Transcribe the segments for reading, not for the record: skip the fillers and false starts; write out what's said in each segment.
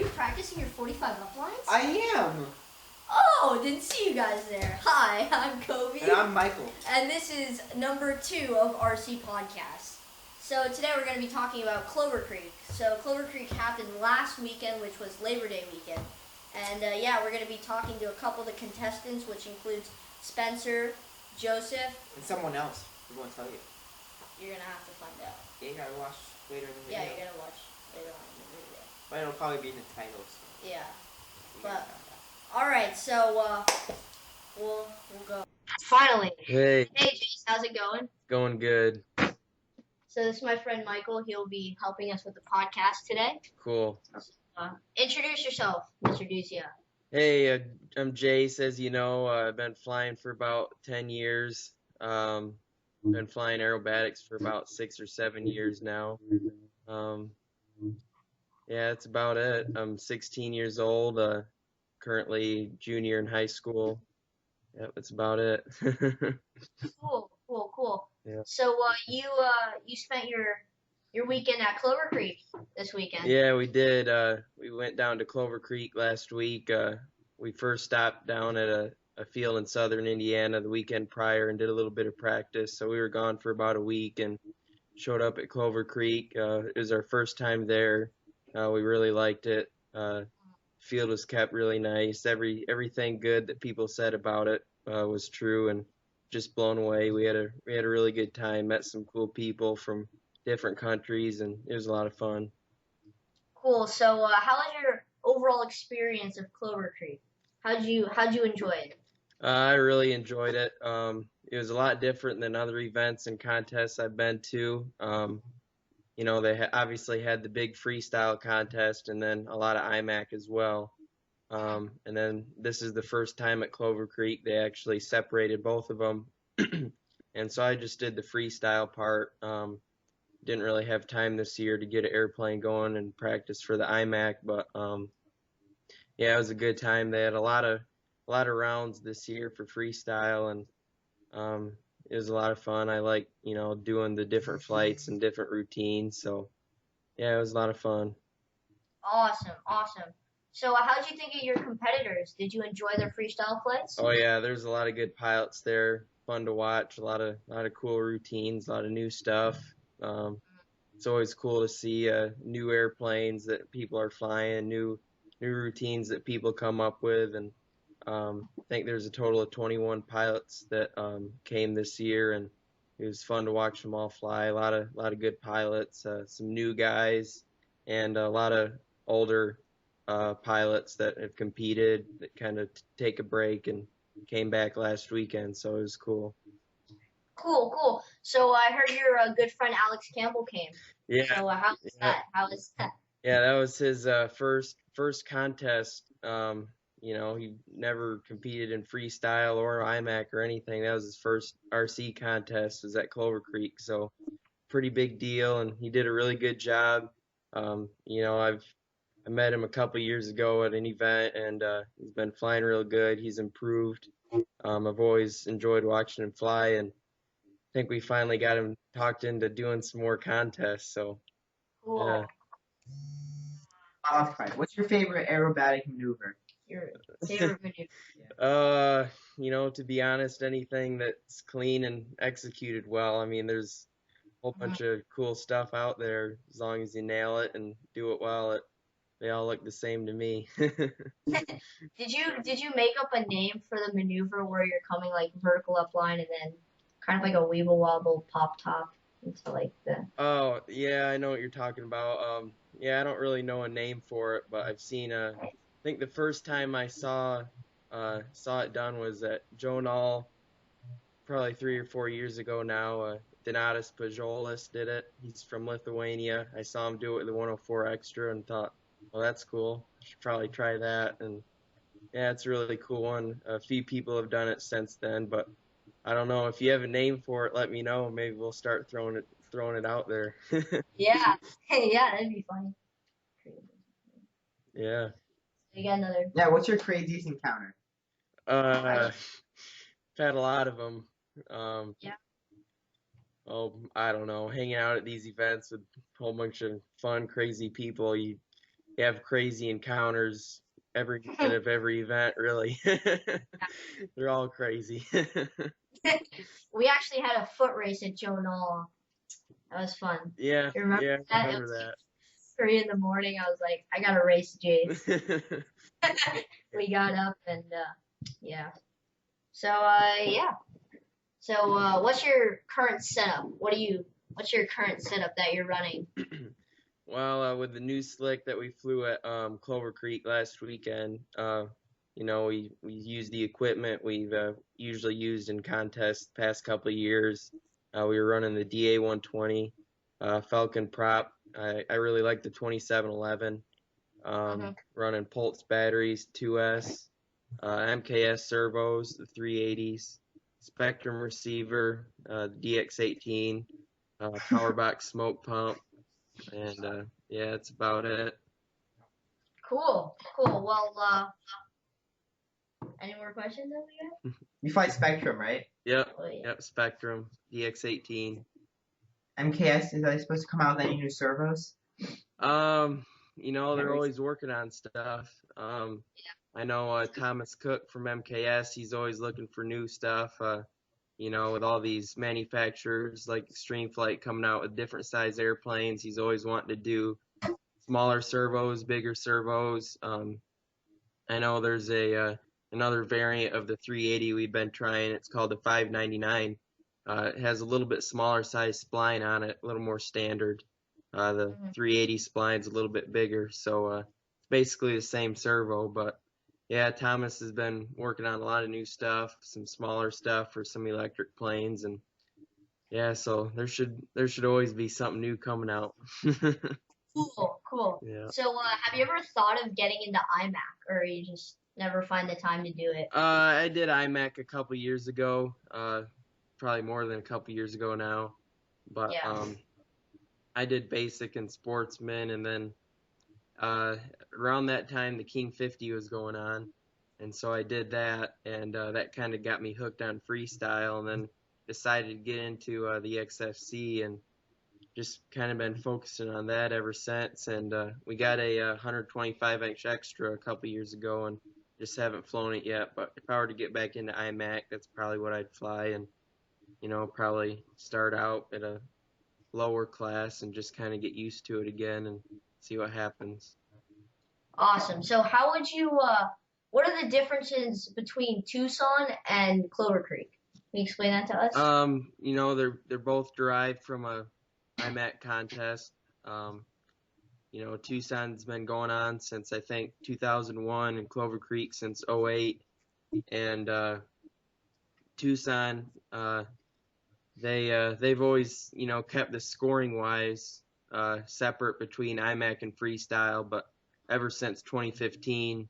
you practicing your 45 up lines? I am. Oh, didn't see you guys there. Hi, I'm Kobe. And I'm Michael. And this is number 2 of RcPodcast. So today we're going to be talking about Clover Creek. So Clover Creek happened last weekend, which was Labor Day weekend. And yeah, we're going to be talking to a couple of the contestants, which includes Spencer, Joseph. And someone else. We won't tell you. You're going to have to find out. Yeah, you gotta watch later in the video. Yeah, you're going to watch later on in the video. But it'll probably be in the title. So yeah. But, alright, so we'll go. Finally. Hey. Hey, Jase, how's it going? Going good. So this is my friend Michael. He'll be helping us with the podcast today. Cool. Introduce yourself, Mr. Dussia. Hey, I'm Jase. As you know, I've been flying for about 10 years. Been flying aerobatics for about 6 or 7 years now. Yeah, that's about it. I'm 16 years old, currently junior in high school. Yep, that's about it. Cool. Yeah. So you spent your weekend at Clover Creek this weekend. Yeah, we did. We went down to Clover Creek last week. We first stopped down at a field in southern Indiana the weekend prior and did a little bit of practice. So we were gone for about a week and showed up at Clover Creek. It was our first time there. We really liked it. Field was kept really nice. Everything good that people said about it was true, and just blown away. We had a really good time. Met some cool people from different countries, and it was a lot of fun. Cool. So how was your overall experience of Clover Creek? How'd you enjoy it? I really enjoyed it. It was a lot different than other events and contests I've been to. You know, they obviously had the big freestyle contest and then a lot of IMAC as well. And then this is the first time at Clover Creek they actually separated both of them. And so I just did the freestyle part. Didn't really have time this year to get an airplane going and practice for the IMAC, but yeah, it was a good time. They had a lot of rounds this year for freestyle, and it was a lot of fun. I like, you know, doing the different flights and different routines. So yeah, it was a lot of fun. Awesome. So how'd you think of your competitors? Did you enjoy their freestyle flights? Oh yeah, there's a lot of good pilots there. Fun to watch. A lot of cool routines. A lot of new stuff. It's always cool to see new airplanes that people are flying, new routines that people come up with, and I think there's a total of 21 pilots that came this year, and it was fun to watch them all fly. A lot of good pilots, some new guys, and a lot of older pilots that have competed that kind of take a break and came back last weekend, so it was cool. Cool. So I heard your good friend Alex Campbell came. Yeah. So how was that? How was that? Yeah, that was his first contest. You know, he never competed in freestyle or IMAC or anything. That was his first RC contest, was at Clover Creek. So pretty big deal, and he did a really good job. You know, I met him a couple years ago at an event, and he's been flying real good. He's improved. I've always enjoyed watching him fly, and I think we finally got him talked into doing some more contests. So Cool. yeah. What's your favorite aerobatic maneuver? Your favorite maneuver? You know, to be honest, anything that's clean and executed well. I mean, there's a whole bunch of cool stuff out there. As long as you nail it and do it well, they all look the same to me. Did you make up a name for the maneuver where you're coming like vertical up line and then kind of like a weeble wobble pop top into like the? Oh yeah, I know what you're talking about. Yeah, I don't really know a name for it, but I've seen I think the first time I saw it done was at Jonal, probably 3 or 4 years ago now. Donatas Pajolis did it. He's from Lithuania. I saw him do it with the 104 Extra and thought, well, that's cool. I should probably try that. And yeah, it's a really cool one. A few people have done it since then, but I don't know. If you have a name for it, let me know. Maybe we'll start throwing it out there. Yeah. Hey, yeah, that'd be funny. Yeah. You got another. Yeah, what's your craziest encounter? I've had a lot of them. Yeah. Oh, I don't know. Hanging out at these events with a whole bunch of fun, crazy people. You you have crazy encounters every bit of every event, really. They're all crazy. We actually had a foot race at Joe Knoll. That was fun. Yeah, You remember yeah, I that? It remember was like that. 3 in the morning. I was like, I gotta race Jase. We got up and yeah. So yeah. So what's your current setup? What's your current setup that you're running? Well, with the new slick that we flew at Clover Creek last weekend, we used the equipment we've usually used in contests the past couple of years. We were running the DA 120 Falcon prop. I really like the 2711. Running Pulse batteries, 2S, MKS servos, the 380s, Spectrum receiver, DX18, power box smoke pump, and yeah, that's about it. Cool. Well, any more questions that we got? You fly Spectrum, right? Yep, Oh, yeah. yep, Spectrum, DX18. MKS, is that supposed to come out with any new servos? They're always working on stuff. I know Thomas Cook from MKS, he's always looking for new stuff. With all these manufacturers like Extreme Flight coming out with different size airplanes, he's always wanting to do smaller servos, bigger servos. I know there's another variant of the 380 we've been trying. It's called the 599. It has a little bit smaller size spline on it, a little more standard. The 380 spline's a little bit bigger, so it's basically the same servo. But yeah, Thomas has been working on a lot of new stuff, some smaller stuff for some electric planes, and yeah, so there should always be something new coming out. Cool. Yeah. So have you ever thought of getting into IMAC, or you just never find the time to do it? I did IMAC a couple years ago, probably more than a couple years ago now, but Yeah. I did basic and sportsman, and then around that time the King 50 was going on, and so I did that, and that kind of got me hooked on freestyle, and then decided to get into the XFC, and just kind of been focusing on that ever since. And we got a 125-inch extra a couple years ago, and just haven't flown it yet. But if I were to get back into IMAC, that's probably what I'd fly, and probably start out at a lower class and just kind of get used to it again and see what happens. Awesome. So how would you? What are the differences between Tucson and Clover Creek? Can you explain that to us? They're both derived from a IMAC contest. Tucson's been going on since I think 2001, and Clover Creek since '08. And Tucson, they've always kept the scoring wise separate between IMAC and freestyle, but ever since 2015,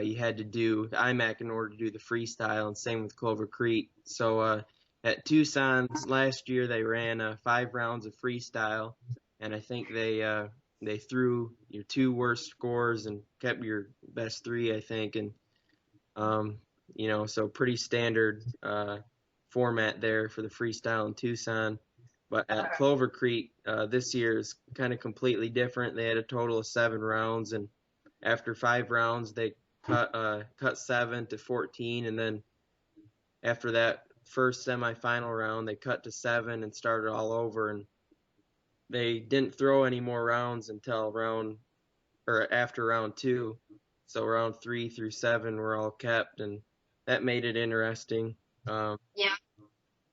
you had to do the IMAC in order to do the freestyle, and same with Clover Creek. So at Tucson's last year, they ran 5 rounds of freestyle, and I think they threw your 2 worst scores and kept your best 3, I think, and so pretty standard format there for the freestyle in Tucson. But at Clover Creek, this year is kind of completely different. They had a total of 7 rounds, and after 5 rounds, they cut 7 to 14, and then after that first semifinal round, they cut to 7 and started all over. And they didn't throw any more rounds until after round 2. So round 3 through 7 were all kept, and that made it interesting. Yeah.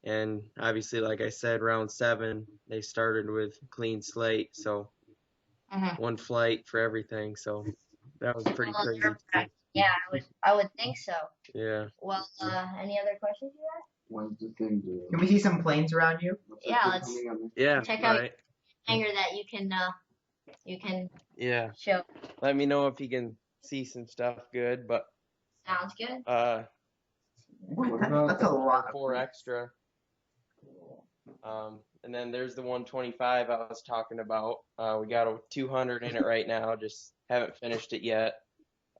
And obviously, like I said, round 7 they started with clean slate, so one flight for everything. So that was pretty crazy. Yeah, I would think so. Yeah. Well, any other questions you have? When's the thing due? Can we see some planes around you? Yeah, let's check out right. hangar that you can Yeah. show. Let me know if you can see some stuff good, but Sounds good. That's a lot. 4 extra. And then there's the 125 I was talking about. We got a 200 in it right now. Just haven't finished it yet.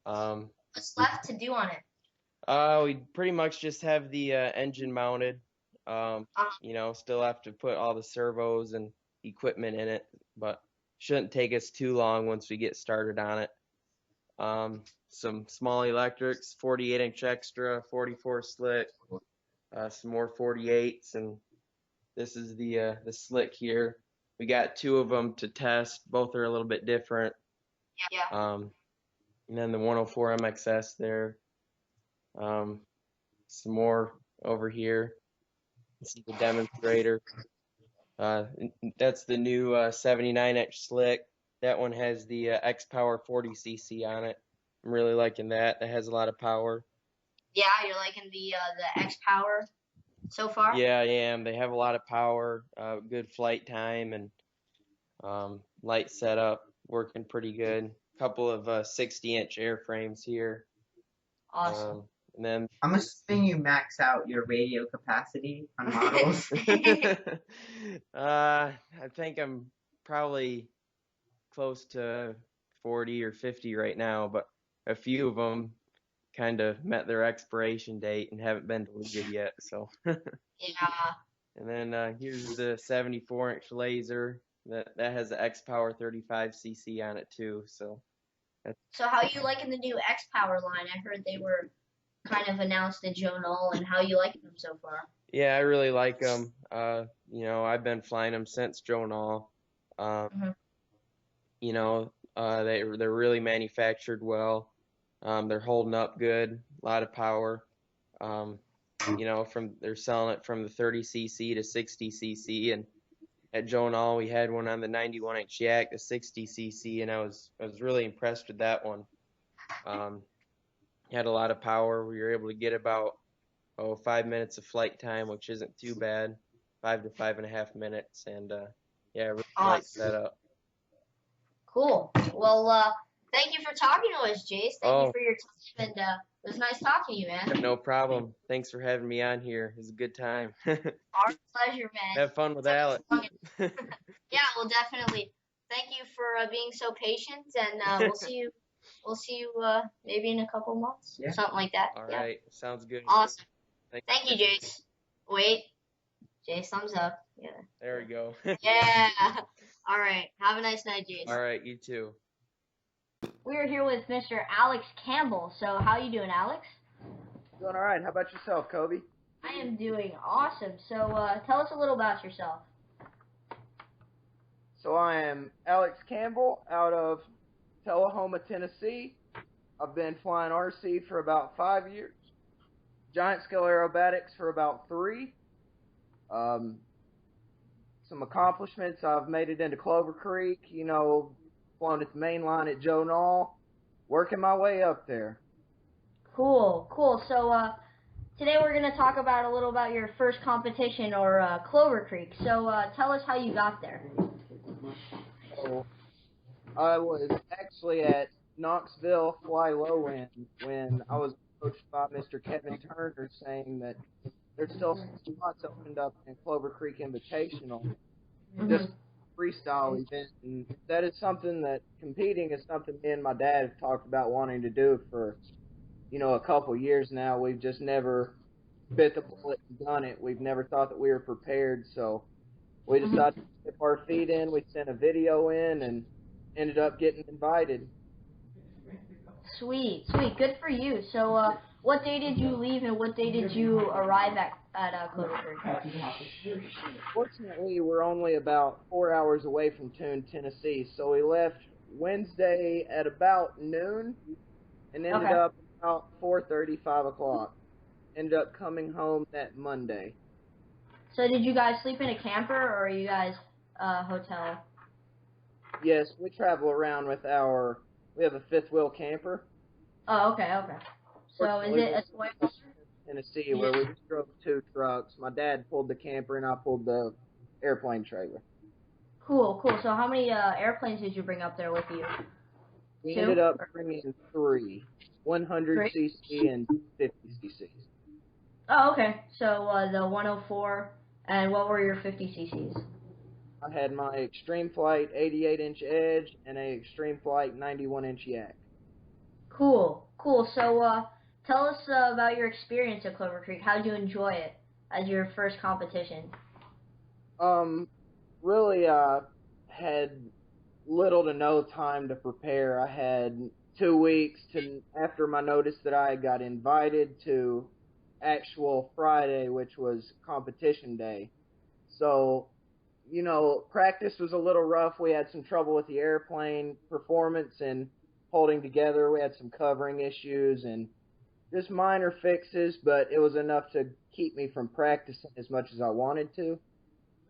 What's left to do on it? We pretty much just have the engine mounted. Still have to put all the servos and equipment in it, but shouldn't take us too long once we get started on it. Some small electrics, 48-inch extra, 44 slick, some more 48s, and this is the slick here. We got 2 of them to test. Both are a little bit different. Yeah. And then the 104 MXS there. Some more over here. This is the demonstrator. That's the new 79-inch slick. That one has the X Power 40cc on it. I'm really liking that. That has a lot of power. Yeah, you're liking the X Power so far? Yeah, I am. They have a lot of power, good flight time, and light setup, working pretty good. Couple of 60-inch airframes here. Awesome. And then I'm assuming you max out your radio capacity on models. I think I'm probably close to 40 or 50 right now, but a few of them kind of met their expiration date and haven't been deleted yet. So. Yeah. And then here's the 74-inch laser that has the X Power 35cc on it too. So. So how you liking the new X Power line? I heard they were kind of announced in Joe Knoll, and how you liking them so far? Yeah, I really like them. You know, I've been flying them since Joe Knoll. You know, they're really manufactured well. They're holding up good, a lot of power. You know, they're selling it from the 30cc to 60cc, and at Joe Knoll we had one on the 91-inch yak, the 60cc, and I was really impressed with that one. Had a lot of power. We were able to get about 5 minutes of flight time, which isn't too bad, 5 to 5.5 minutes, and yeah, really light setup. Cool. Well, thank you for talking to us, Jase. Thank you for your time, and it was nice talking to you, man. No problem. Thanks for having me on here. It was a good time. Our pleasure, man. Have fun with Alex. Yeah, well, definitely. Thank you for being so patient, and we'll see you. We'll see you maybe in a couple months, something like that. All right, sounds good. Awesome. Thank you, Jase. Wait, Jase, thumbs up. Yeah. There we go. Yeah. All right. Have a nice night, Jase. All right, you too. We are here with Mr. Alex Campbell. So, how you doing, Alex? Doing all right. How about yourself, Kobe? I am doing awesome. So, tell us a little about yourself. So I am Alex Campbell out of Tullahoma, Tennessee. I've been flying RC for about 5 years. Giant scale aerobatics for about 3. Some accomplishments, I've made it into Clover Creek, you know, flown at the main line at Joe Knoll, working my way up there. Cool, cool. So today we're going to talk about a little about your first competition, or Clover Creek. So tell us how you got there. So I was actually at Knoxville Fly Low End when I was approached by Mr. Kevin Turner saying that there's still some spots opened up in Clover Creek Invitational, just freestyle event, and that is something that competing is something me and my dad have talked about wanting to do for, you know, a couple years now. We've just never bit the bullet and done it. We've never thought that we were prepared, so we decided to dip our feet in. We sent a video in and ended up getting invited. Sweet, sweet. Good for you. So what day did you leave and what day did you arrive at Clover Creek? Fortunately, we're only about 4 hours away from Toone, Tennessee, so we left Wednesday at about noon and ended up about 4:30, 5 o'clock. Ended up coming home that Monday. So did you guys sleep in a camper, or are you guys hotel? Yes, we travel around with we have a fifth wheel camper. Oh, okay, okay. So is it a Toyota? Tennessee, where we drove 2 trucks. My dad pulled the camper and I pulled the airplane trailer. Cool, cool. So how many airplanes did you bring up there with you? We 2? ended up bringing 3, 100cc and 50cc. Oh, okay. So the 104, and what were your 50cc's? I had my Extreme Flight 88-inch Edge and a Extreme Flight 91-inch Yak. Cool, cool. So tell us about your experience at Clover Creek. How did you enjoy it as your first competition? Really, I had little to no time to prepare. I had 2 weeks to after my notice that I got invited to actual Friday, which was competition day. So, practice was a little rough. We had some trouble with the airplane performance and holding together. We had some covering issues and just minor fixes, but it was enough to keep me from practicing as much as I wanted to.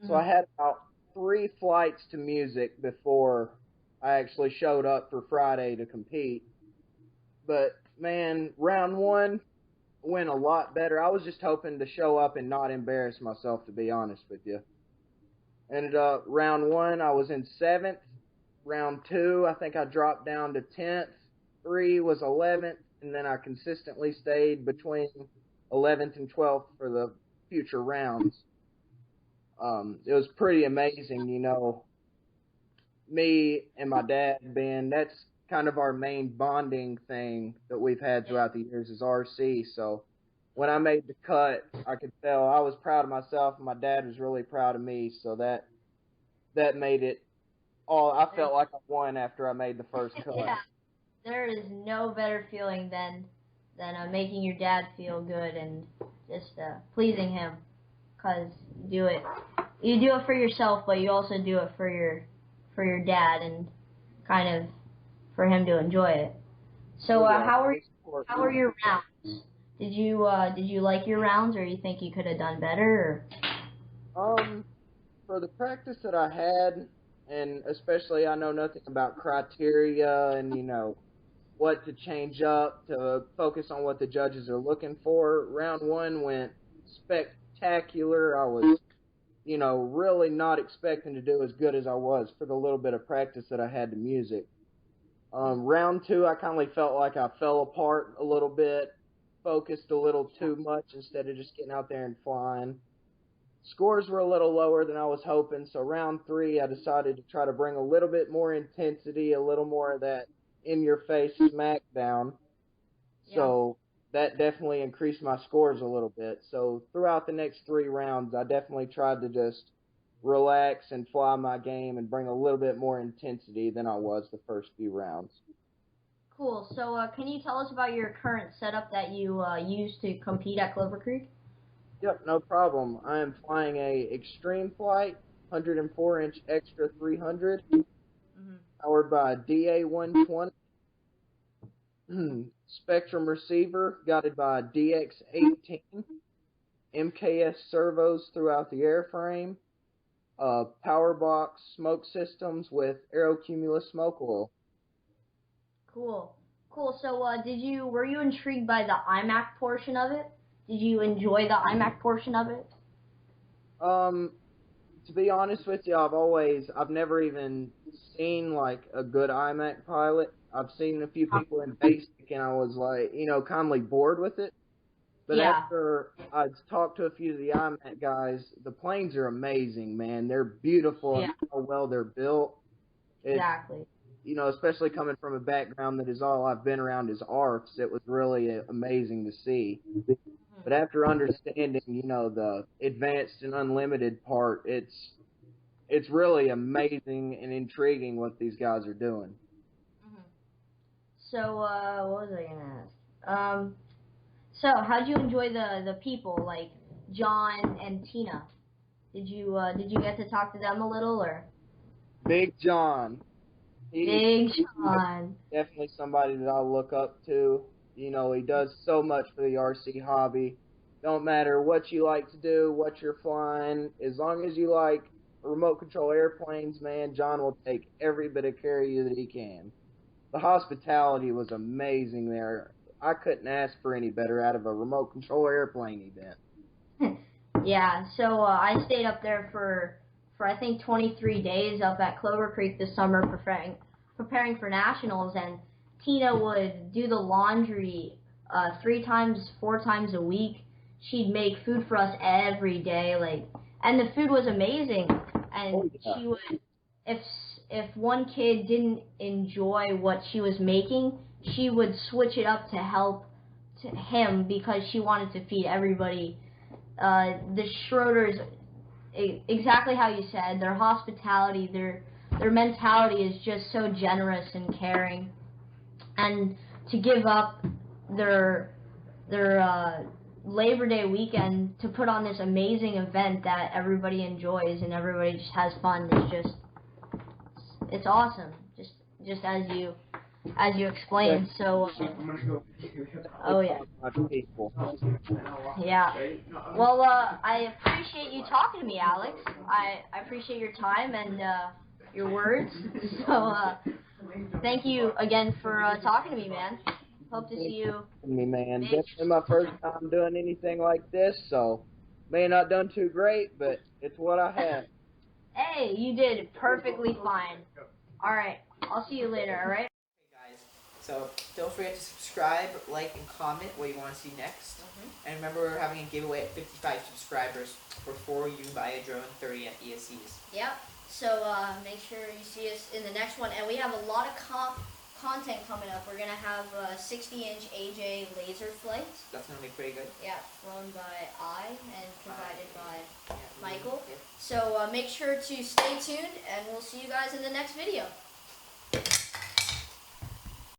So I had about 3 flights to music before I actually showed up for Friday to compete. But, man, round 1 went a lot better. I was just hoping to show up and not embarrass myself, to be honest with you. Ended up round 1, I was in 7th. Round 2, I think I dropped down to 10th. 3 was 11th, and then I consistently stayed between 11th and 12th for the future rounds. It was pretty amazing, me and my dad that's kind of our main bonding thing that we've had throughout the years is RC. So when I made the cut, I could tell I was proud of myself, and my dad was really proud of me. So that made it all. I felt like I won after I made the first cut. Yeah, there is no better feeling than making your dad feel good and just pleasing him, because you do it for yourself, but you also do it for your dad and kind of for him to enjoy it. So how were your rounds? Did you like your rounds, or you think you could have done better? Or? For the practice that I had, and especially I know nothing about criteria and what to change up to focus on what the judges are looking for. Round 1 went spectacular. I was really not expecting to do as good as I was for the little bit of practice that I had to music. Round 2, I kind of felt like I fell apart a little bit, focused a little too much instead of just getting out there and flying. Scores were a little lower than I was hoping, so round 3, I decided to try to bring a little bit more intensity, a little more of that in-your-face smackdown. Yeah. So that definitely increased my scores a little bit. So throughout the next 3 rounds, I definitely tried to just relax and fly my game and bring a little bit more intensity than I was the first few rounds. Cool. So can you tell us about your current setup that you use to compete at Clover Creek? Yep, no problem. I am flying a Extreme Flight 104-inch Extra 300, powered by DA120. Spectrum receiver guided by DX18, MKS servos throughout the airframe, power box smoke systems with aerocumulus smoke oil. Cool. So were you intrigued by the IMAC portion of it? Did you enjoy the IMAC portion of it? To be honest with you, I've never even seen like a good IMAC pilot. I've seen a few people in basic, and I was like, kind of bored with it. But after I talked to a few of the IMAC guys, the planes are amazing, man. They're beautiful and how well they're built. Exactly. Especially coming from a background that is all I've been around is ARFs, it was really amazing to see. But after understanding, the advanced and unlimited part, it's really amazing and intriguing what these guys are doing. So, what was I gonna ask? So how'd you enjoy the people like John and Tina? Did you get to talk to them a little, or? Big John. Big John. Definitely somebody that I look up to. He does so much for the RC hobby. Don't matter what you like to do, what you're flying, as long as you like remote control airplanes, man, John will take every bit of care of you that he can. The hospitality was amazing there. I couldn't ask for any better out of a remote control airplane event. Yeah, so I stayed up there for I think 23 days up at Clover Creek this summer preparing for nationals, and Tina would do the laundry 3 times, 4 times a week. She'd make food for us every day, and the food was amazing. And she would, if one kid didn't enjoy what she was making, she would switch it up to help him because she wanted to feed everybody. The Schroeders, exactly how you said, their hospitality, their mentality is just so generous and caring, and to give up their Labor Day weekend to put on this amazing event that everybody enjoys and everybody just has fun. It's awesome. Just as you explained. So oh yeah. Yeah. Well, I appreciate you talking to me, Alex. I appreciate your time and your words. So thank you again for talking to me, man. Hope to see you. Me, man. Definitely my first time doing anything like this, so may not done too great, but it's what I have. Hey, you did perfectly fine. All right, I'll see you later. All right. Hey guys, so don't forget to subscribe, like, and comment what you want to see next. And remember, we're having a giveaway at 55 subscribers for 4 You Buy a Drone 30 at ESCs. Yep. So make sure you see us in the next one, and we have a lot of content coming up. We're gonna have 60-inch AJ laser flights. That's gonna be pretty good. Yeah, flown by I and provided by Yeah. Michael. Yeah. So make sure to stay tuned, and we'll see you guys in the next video.